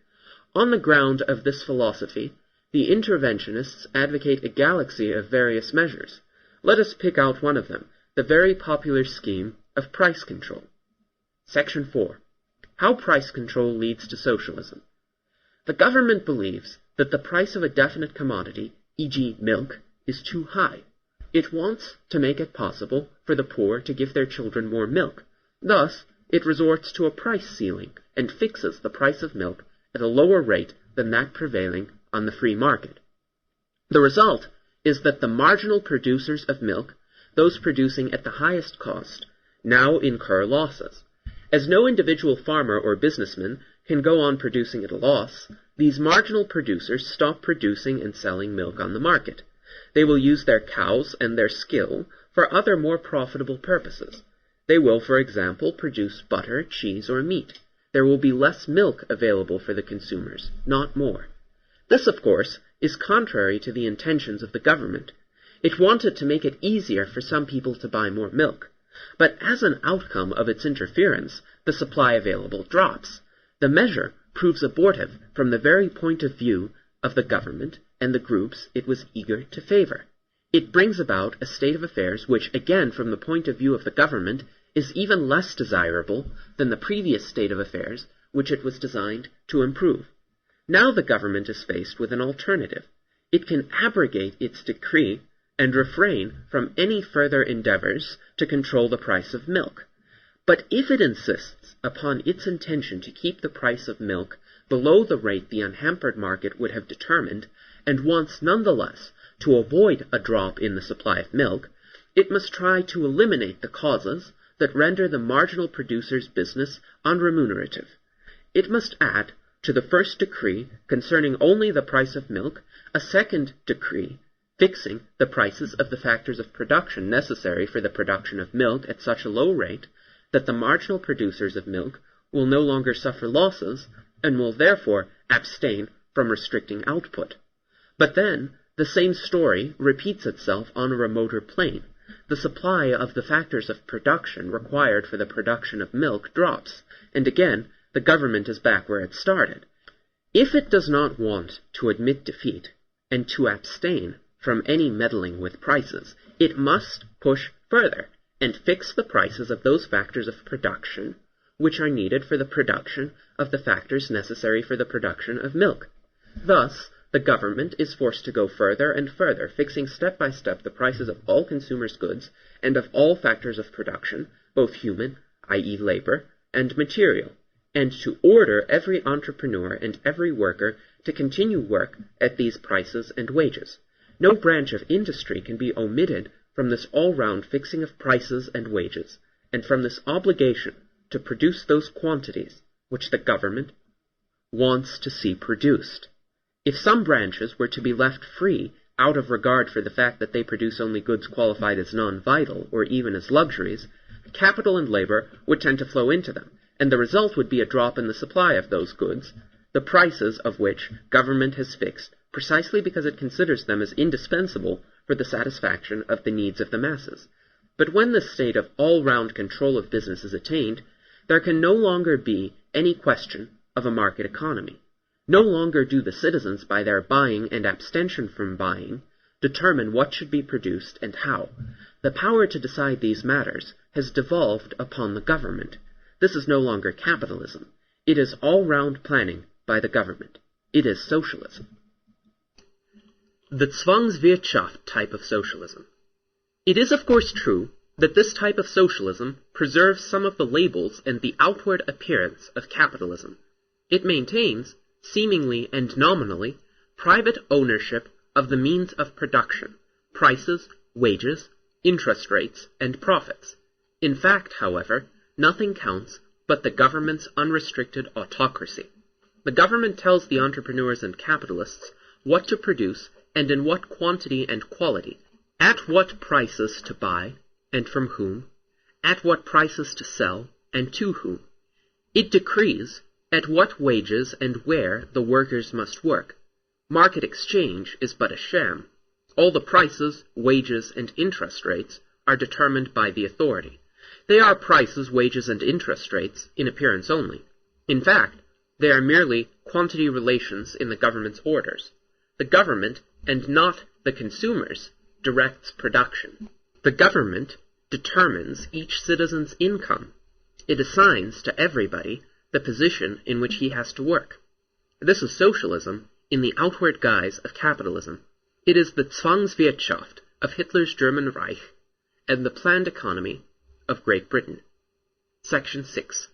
On the ground of this philosophy, the interventionists advocate a galaxy of various measures. Let us pick out one of them, the very popular scheme of price control. Section 4. How price control leads to socialism. The government believes that the price of a definite commodity, e.g. milk, is too high. It wants to make it possible for the poor to give their children more milk. Thus, it resorts to a price ceiling and fixes the price of milk at a lower rate than that prevailing on the free market. The result is that the marginal producers of milk, those producing at the highest cost, now incur losses. As no individual farmer or businessman can go on producing at a loss, these marginal producers stop producing and selling milk on the market. They will use their cows and their skill for other more profitable purposes. They will, for example, produce butter, cheese, or meat. There will be less milk available for the consumers, not more. This, of course, is contrary to the intentions of the government. It wanted to make it easier for some people to buy more milk. But as an outcome of its interference, the supply available drops. The measure proves abortive from the very point of view of the government and the groups it was eager to favor. It brings about a state of affairs which, again from the point of view of the government, is even less desirable than the previous state of affairs which it was designed to improve. Now the government is faced with an alternative. It can abrogate its decree and refrain from any further endeavors to control the price of milk. But if it insists upon its intention to keep the price of milk below the rate the unhampered market would have determined, and wants nonetheless to avoid a drop in the supply of milk, it must try to eliminate the causes that render the marginal producer's business unremunerative. It must add to the first decree concerning only the price of milk a second decree fixing the prices of the factors of production necessary for the production of milk at such a low rate that the marginal producers of milk will no longer suffer losses and will therefore abstain from restricting output. But then the same story repeats itself on a remoter plane. The supply of the factors of production required for the production of milk drops, and again the government is back where it started. If it does not want to admit defeat and to abstain from any meddling with prices, it must push further and fix the prices of those factors of production which are needed for the production of the factors necessary for the production of milk. Thus, the government is forced to go further and further, fixing step by step the prices of all consumers' goods and of all factors of production, both human, i.e. labor, and material, and to order every entrepreneur and every worker to continue work at these prices and wages. No branch of industry can be omitted from this all-round fixing of prices and wages, and from this obligation to produce those quantities which the government wants to see produced. If some branches were to be left free out of regard for the fact that they produce only goods qualified as non-vital or even as luxuries, capital and labor would tend to flow into them, and the result would be a drop in the supply of those goods, the prices of which government has fixed precisely because it considers them as indispensable for the satisfaction of the needs of the masses. But when this state of all-round control of business is attained, there can no longer be any question of a market economy. No longer do the citizens, by their buying and abstention from buying, determine what should be produced and how. The power to decide these matters has devolved upon the government. This is no longer capitalism. It is all-round planning by the government. It is socialism. The Zwangswirtschaft type of socialism. It is of course true that this type of socialism preserves some of the labels and the outward appearance of capitalism. It maintains, seemingly and nominally, private ownership of the means of production, prices, wages, interest rates, and profits. In fact, however, nothing counts but the government's unrestricted autocracy. The government tells the entrepreneurs and capitalists what to produce and in what quantity and quality, at what prices to buy and from whom, at what prices to sell and to whom. It decrees at what wages and where the workers must work. Market exchange is but a sham. All the prices, wages, and interest rates are determined by the authority. They are prices, wages, and interest rates in appearance only. In fact, they are merely quantity relations in the government's orders. The government, and not the consumers, directs production. The government determines each citizen's income. It assigns to everybody the position in which he has to work. This is socialism in the outward guise of capitalism. It is the Zwangswirtschaft of Hitler's German Reich and the planned economy of Great Britain. Section 6.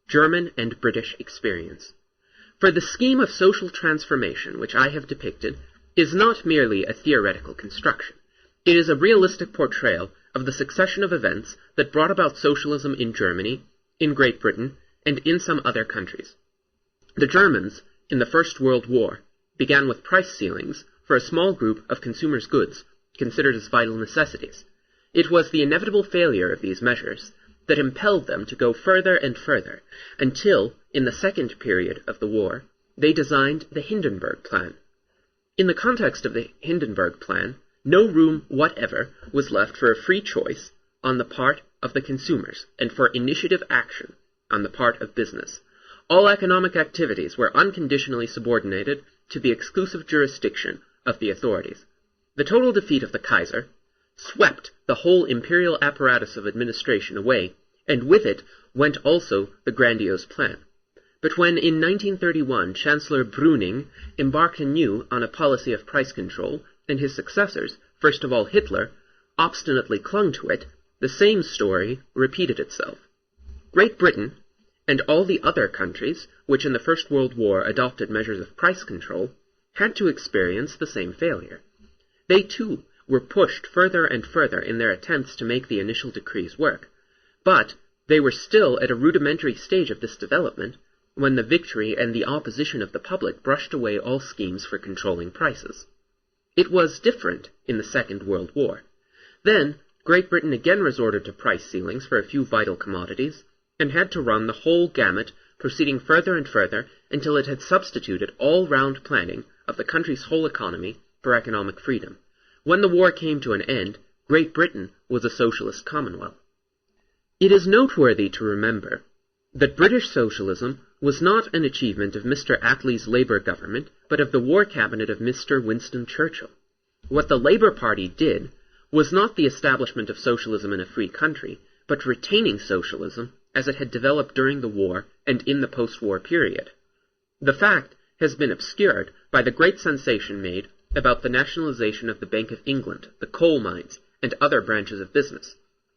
German and British experience. For the scheme of social transformation which I have depicted is not merely a theoretical construction. It is a realistic portrayal of the succession of events that brought about socialism in Germany, in Great Britain, and in some other countries. The Germans, in the First World War, began with price ceilings for a small group of consumers' goods considered as vital necessities. It was the inevitable failure of these measures that impelled them to go further and further, until, in the second period of the war, they designed the Hindenburg Plan. In the context of the Hindenburg Plan, no room whatever was left for a free choice on the part of the consumers and for initiative action on the part of business. All economic activities were unconditionally subordinated to the exclusive jurisdiction of the authorities. The total defeat of the Kaiser swept the whole imperial apparatus of administration away, and with it went also the grandiose plan. But when in 1931 Chancellor Brüning embarked anew on a policy of price control, and his successors, first of all Hitler, obstinately clung to it, the same story repeated itself. Great Britain, and all the other countries which in the First World War adopted measures of price control, had to experience the same failure. They too were pushed further and further in their attempts to make the initial decrees work, but they were still at a rudimentary stage of this development when the victory and the opposition of the public brushed away all schemes for controlling prices. It was different in the Second World War. Then, Great Britain again resorted to price ceilings for a few vital commodities, and had to run the whole gamut, proceeding further and further until it had substituted all-round planning of the country's whole economy for economic freedom. When the war came to an end, Great Britain was a socialist commonwealth. It is noteworthy to remember that British socialism was not an achievement of Mr. Attlee's Labour government, but of the war cabinet of Mr. Winston Churchill. What the Labour Party did was not the establishment of socialism in a free country, but retaining socialism as it had developed during the war and in the post-war period. The fact has been obscured by the great sensation made about the nationalization of the Bank of England, the coal mines, and other branches of business.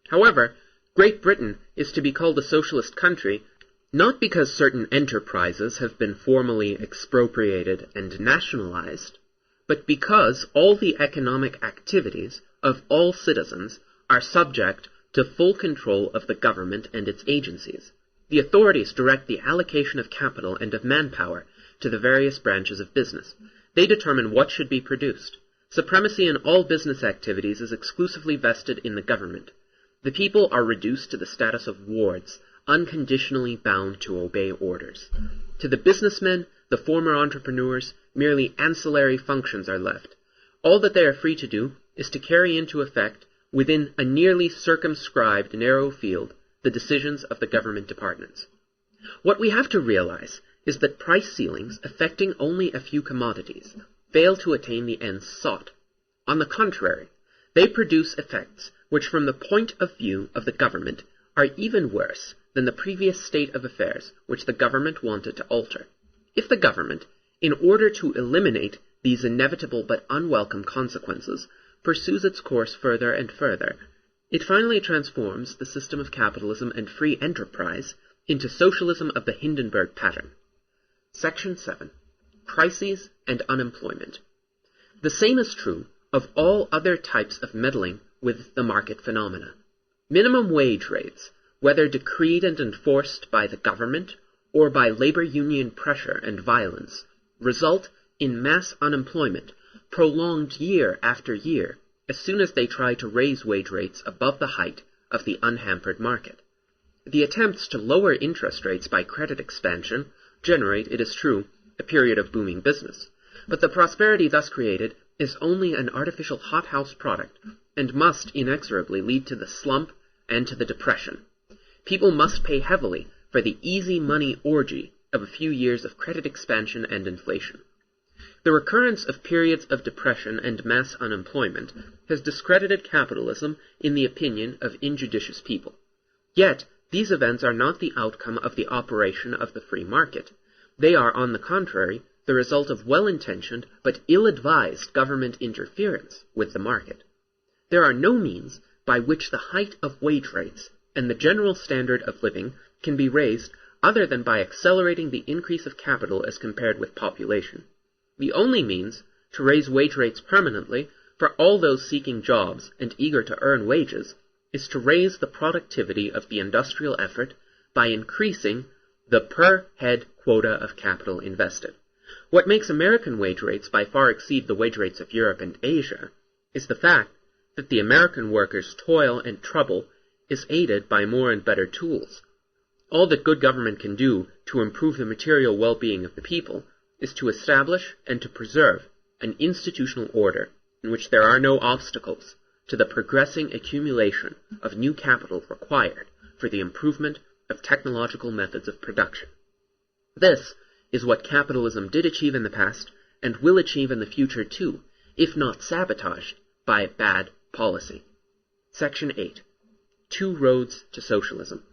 However, Great Britain is to be called a socialist country not because certain enterprises have been formally expropriated and nationalized, but because all the economic activities of all citizens are subject to full control of the government and its agencies. The authorities direct the allocation of capital and of manpower to the various branches of business. They determine what should be produced. Supremacy in all business activities is exclusively vested in the government. The people are reduced to the status of wards, unconditionally bound to obey orders. To the businessmen, the former entrepreneurs, merely ancillary functions are left. All that they are free to do is to carry into effect, within a nearly circumscribed narrow field, the decisions of the government departments. What we have to realize is that price ceilings affecting only a few commodities fail to attain the ends sought. On the contrary, they produce effects which from the point of view of the government are even worse than the previous state of affairs which the government wanted to alter. If the government, in order to eliminate these inevitable but unwelcome consequences, pursues its course further and further, it finally transforms the system of capitalism and free enterprise into socialism of the Hindenburg pattern. Section 7. Crises and unemployment. The same is true of all other types of meddling with the market phenomena. Minimum wage rates, whether decreed and enforced by the government or by labor union pressure and violence, result in mass unemployment, prolonged year after year, as soon as they try to raise wage rates above the height of the unhampered market. The attempts to lower interest rates by credit expansion generate, it is true, a period of booming business, but the prosperity thus created is only an artificial hothouse product and must inexorably lead to the slump and to the depression. People must pay heavily for the easy money orgy of a few years of credit expansion and inflation. The recurrence of periods of depression and mass unemployment has discredited capitalism in the opinion of injudicious people. Yet, these events are not the outcome of the operation of the free market. They are, on the contrary, the result of well-intentioned but ill-advised government interference with the market. There are no means by which the height of wage rates and the general standard of living can be raised other than by accelerating the increase of capital as compared with population. The only means to raise wage rates permanently for all those seeking jobs and eager to earn wages is to raise the productivity of the industrial effort by increasing the per-head quota of capital invested. What makes American wage rates by far exceed the wage rates of Europe and Asia is the fact that the American worker's toil and trouble is aided by more and better tools. All that good government can do to improve the material well-being of the people is to establish and to preserve an institutional order in which there are no obstacles to the progressing accumulation of new capital required for the improvement of technological methods of production. This is what capitalism did achieve in the past and will achieve in the future too, if not sabotaged by bad policy. Section 8. Two roads to socialism.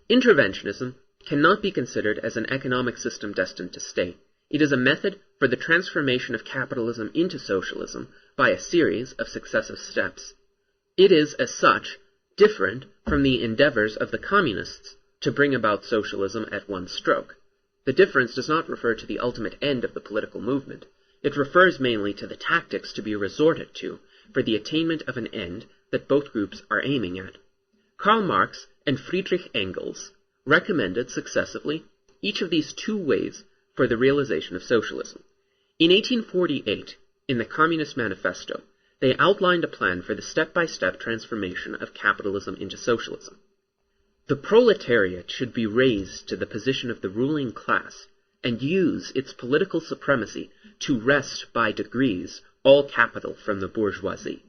Interventionism cannot be considered as an economic system destined to stay. It is a method for the transformation of capitalism into socialism by a series of successive steps. It is, as such, different from the endeavors of the communists to bring about socialism at one stroke. The difference does not refer to the ultimate end of the political movement. It refers mainly to the tactics to be resorted to for the attainment of an end that both groups are aiming at. Karl Marx and Friedrich Engels recommended successively each of these two ways for the realization of socialism. In 1848, in the Communist Manifesto, they outlined a plan for the step-by-step transformation of capitalism into socialism. The proletariat should be raised to the position of the ruling class and use its political supremacy to wrest by degrees all capital from the bourgeoisie.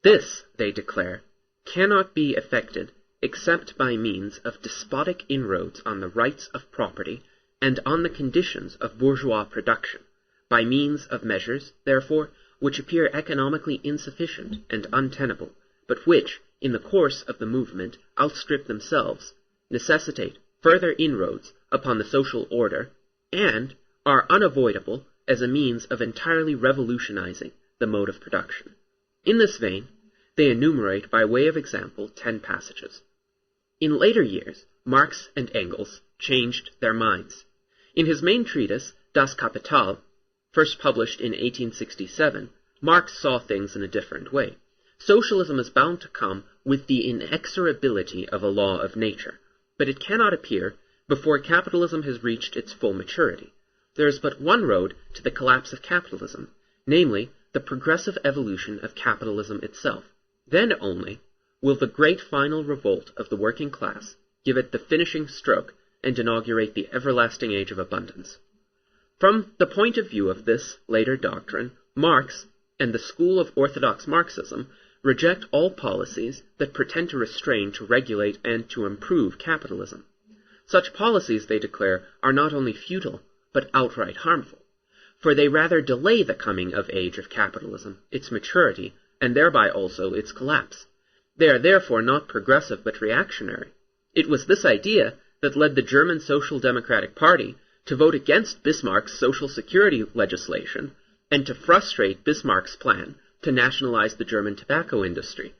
This, they declare, cannot be effected except by means of despotic inroads on the rights of property and on the conditions of bourgeois production, by means of measures, therefore, which appear economically insufficient and untenable, but which, in the course of the movement, outstrip themselves, necessitate further inroads upon the social order, and are unavoidable as a means of entirely revolutionizing the mode of production. In this vein, they enumerate by way of example 10 passages. In later years, Marx and Engels changed their minds. In his main treatise, Das Kapital, first published in 1867, Marx saw things in a different way. Socialism is bound to come with the inexorability of a law of nature, but it cannot appear before capitalism has reached its full maturity. There is but one road to the collapse of capitalism, namely, the progressive evolution of capitalism itself. Then only will the great final revolt of the working class give it the finishing stroke and inaugurate the everlasting age of abundance. From the point of view of this later doctrine, Marx and the school of orthodox Marxism reject all policies that pretend to restrain, to regulate, and to improve capitalism. Such policies, they declare, are not only futile, but outright harmful, for they rather delay the coming of age of capitalism, its maturity, and thereby also its collapse. They are therefore not progressive but reactionary. It was this idea that led the German Social Democratic Party to vote against Bismarck's social security legislation and to frustrate Bismarck's plan to nationalize the German tobacco industry.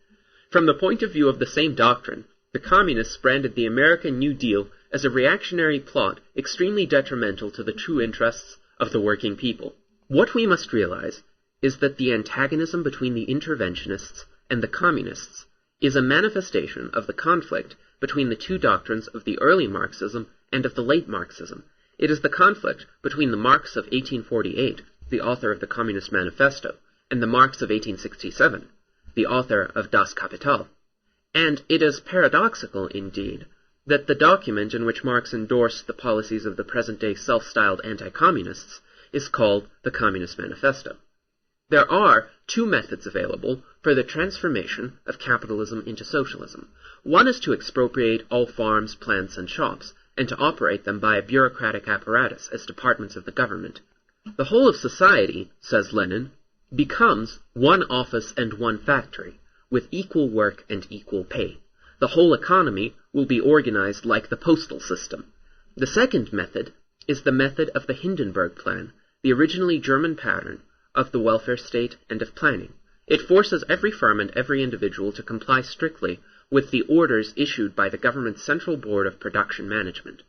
From the point of view of the same doctrine, the communists branded the American New Deal as a reactionary plot extremely detrimental to the true interests of the working people. What we must realize is that the antagonism between the interventionists and the communists is a manifestation of the conflict between the two doctrines of the early Marxism and of the late Marxism. It is the conflict between the Marx of 1848, the author of the Communist Manifesto, and the Marx of 1867, the author of Das Kapital. And it is paradoxical, indeed, that the document in which Marx endorsed the policies of the present-day self-styled anti-communists is called the Communist Manifesto. There are two methods available for the transformation of capitalism into socialism. One is to expropriate all farms, plants, and shops, and to operate them by a bureaucratic apparatus as departments of the government. The whole of society, says Lenin, becomes one office and one factory, with equal work and equal pay. The whole economy will be organized like the postal system. The second method is the method of the Hindenburg Plan, the originally German pattern of the welfare state and of planning. It forces every firm and every individual to comply strictly with the orders issued by the government's Central Board of Production Management.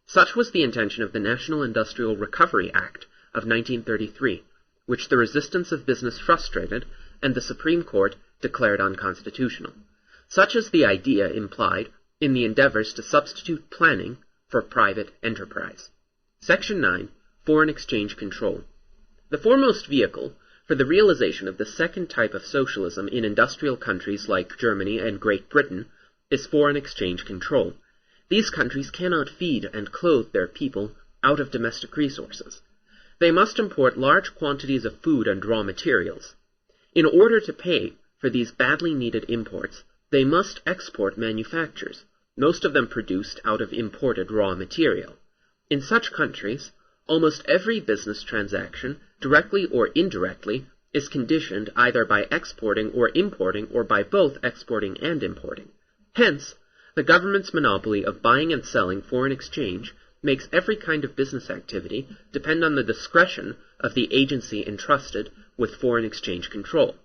Such was the intention of the National Industrial Recovery Act of 1933, which the resistance of business frustrated and the Supreme Court declared unconstitutional. Such is the idea implied in the endeavors to substitute planning for private enterprise. Section 9. Foreign Exchange Control. The foremost vehicle for the realization of the second type of socialism in industrial countries like Germany and Great Britain is foreign exchange control. These countries cannot feed and clothe their people out of domestic resources. They must import large quantities of food and raw materials. In order to pay for these badly needed imports, they must export manufactures, most of them produced out of imported raw material. In such countries, almost every business transaction, directly or indirectly, is conditioned either by exporting or importing or by both exporting and importing. Hence, The government's monopoly of buying and selling foreign exchange makes every kind of business activity depend on the discretion of the agency entrusted with foreign exchange control.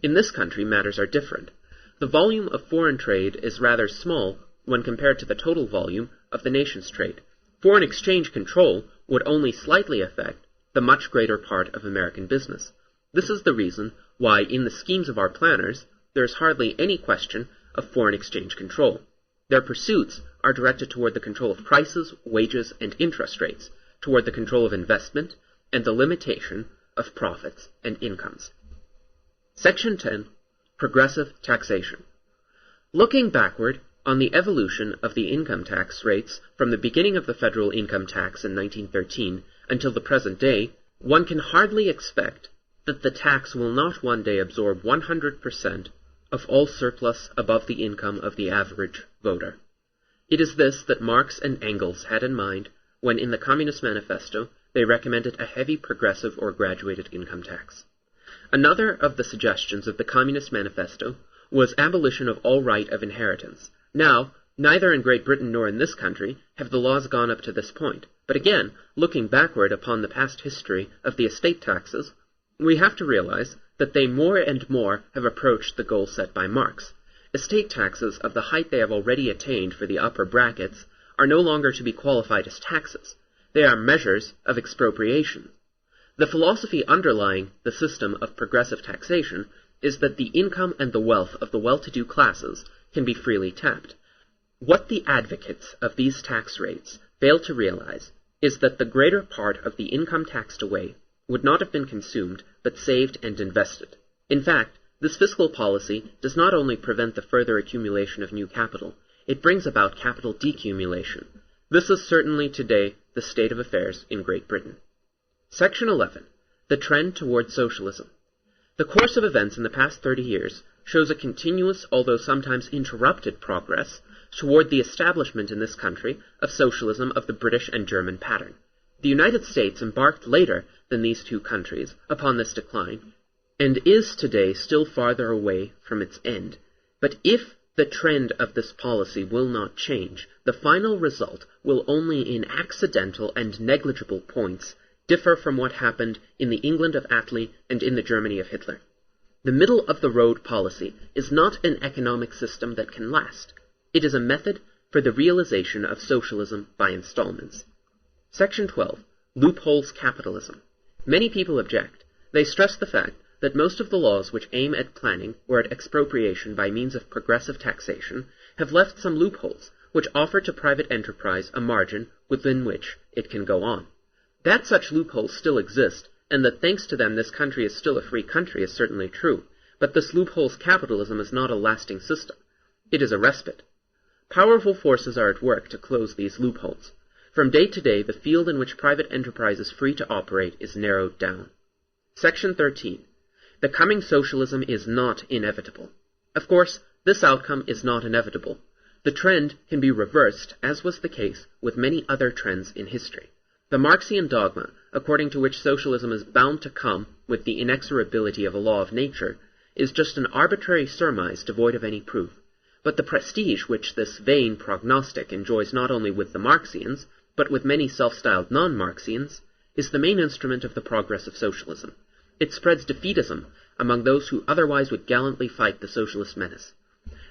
In this country, matters are different. The volume of foreign trade is rather small when compared to the total volume of the nation's trade. Foreign exchange control would only slightly affect the much greater part of American business. This is the reason why, in the schemes of our planners, there is hardly any question of foreign exchange control. Their pursuits are directed toward the control of prices, wages, and interest rates, toward the control of investment, and the limitation of profits and incomes. Section 10. Progressive Taxation. Looking backward on the evolution of the income tax rates from the beginning of the federal income tax in 1913 until the present day, one can hardly expect that the tax will not one day absorb 100% of all surplus above the income of the average voter. It is this that Marx and Engels had in mind when in the Communist Manifesto they recommended a heavy progressive or graduated income tax. Another of the suggestions of the Communist Manifesto was abolition of all right of inheritance. Now, neither in Great Britain nor in this country have the laws gone up to this point. But again, looking backward upon the past history of the estate taxes, we have to realize that they more and more have approached the goal set by Marx. Estate taxes of the height they have already attained for the upper brackets are no longer to be qualified as taxes. They are measures of expropriation. The philosophy underlying the system of progressive taxation is that the income and the wealth of the well-to-do classes can be freely tapped. What the advocates of these tax rates fail to realize is that the greater part of the income taxed away would not have been consumed, but saved and invested. In fact, this fiscal policy does not only prevent the further accumulation of new capital, it brings about capital decumulation. This is certainly today the state of affairs in Great Britain. Section 11. The trend toward socialism. The course of events in the past 30 years shows a continuous, although sometimes interrupted, progress toward the establishment in this country of socialism of the British and German pattern. The United States embarked later than these two countries upon this decline, and is today still farther away from its end. But if the trend of this policy will not change, the final result will only in accidental and negligible points differ from what happened in the England of Attlee and in the Germany of Hitler. The middle-of-the-road policy is not an economic system that can last. It is a method for the realization of socialism by installments. Section 12. Loopholes Capitalism. Many people object. They stress the fact that most of the laws which aim at planning or at expropriation by means of progressive taxation have left some loopholes which offer to private enterprise a margin within which it can go on. That such loopholes still exist, and that thanks to them this country is still a free country, is certainly true, but this loopholes capitalism is not a lasting system. It is a respite. Powerful forces are at work to close these loopholes. From day to day, the field in which private enterprise is free to operate is narrowed down. Section 13. The coming socialism is not inevitable. Of course, this outcome is not inevitable. The trend can be reversed, as was the case with many other trends in history. The Marxian dogma, according to which socialism is bound to come with the inexorability of a law of nature, is just an arbitrary surmise devoid of any proof. But the prestige which this vain prognostic enjoys not only with the Marxians, but with many self-styled non-Marxians, is the main instrument of the progress of socialism. It spreads defeatism among those who otherwise would gallantly fight the socialist menace.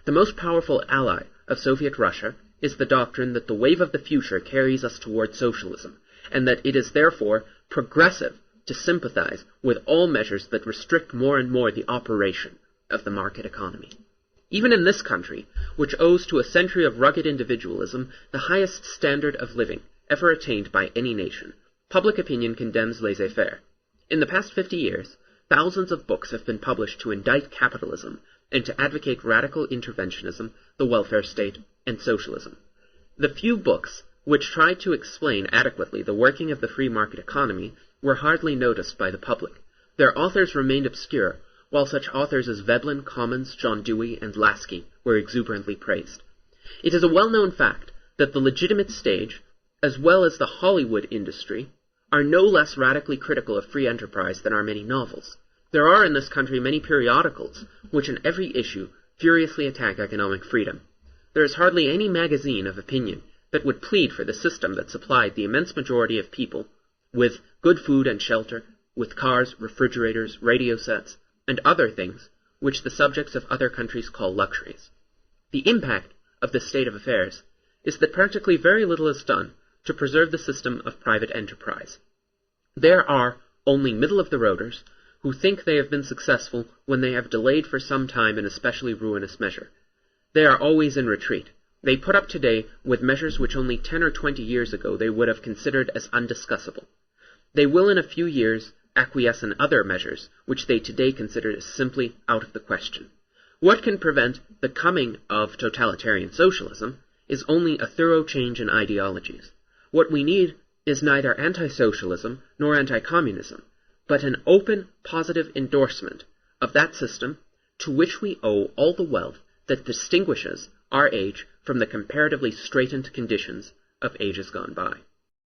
The most powerful ally of Soviet Russia is the doctrine that the wave of the future carries us toward socialism, and that it is therefore progressive to sympathize with all measures that restrict more and more the operation of the market economy. Even in this country, which owes to a century of rugged individualism the highest standard of living ever attained by any nation, public opinion condemns laissez-faire. In the past 50 years, thousands of books have been published to indict capitalism and to advocate radical interventionism, the welfare state, and socialism. The few books which tried to explain adequately the working of the free market economy were hardly noticed by the public. Their authors remained obscure, while such authors as Veblen, Commons, John Dewey, and Lasky were exuberantly praised. It is a well-known fact that the legitimate stage, as well as the Hollywood industry, are no less radically critical of free enterprise than are many novels. There are in this country many periodicals which in every issue furiously attack economic freedom. there is hardly any magazine of opinion that would plead for the system that supplied the immense majority of people with good food and shelter, with cars, refrigerators, radio sets, and other things which the subjects of other countries call luxuries. The impact of this state of affairs is that practically very little is done to preserve the system of private enterprise. There are only middle-of-the-roaders who think they have been successful when they have delayed for some time an especially ruinous measure. They are always in retreat. They put up today with measures which only 10 or 20 years ago they would have considered as undiscussable. They will in a few years acquiesce in other measures which they today consider as simply out of the question. What can prevent the coming of totalitarian socialism is only a thorough change in ideologies. What we need is neither anti-socialism nor anti-communism, but an open, positive endorsement of that system to which we owe all the wealth that distinguishes our age from the comparatively straitened conditions of ages gone by.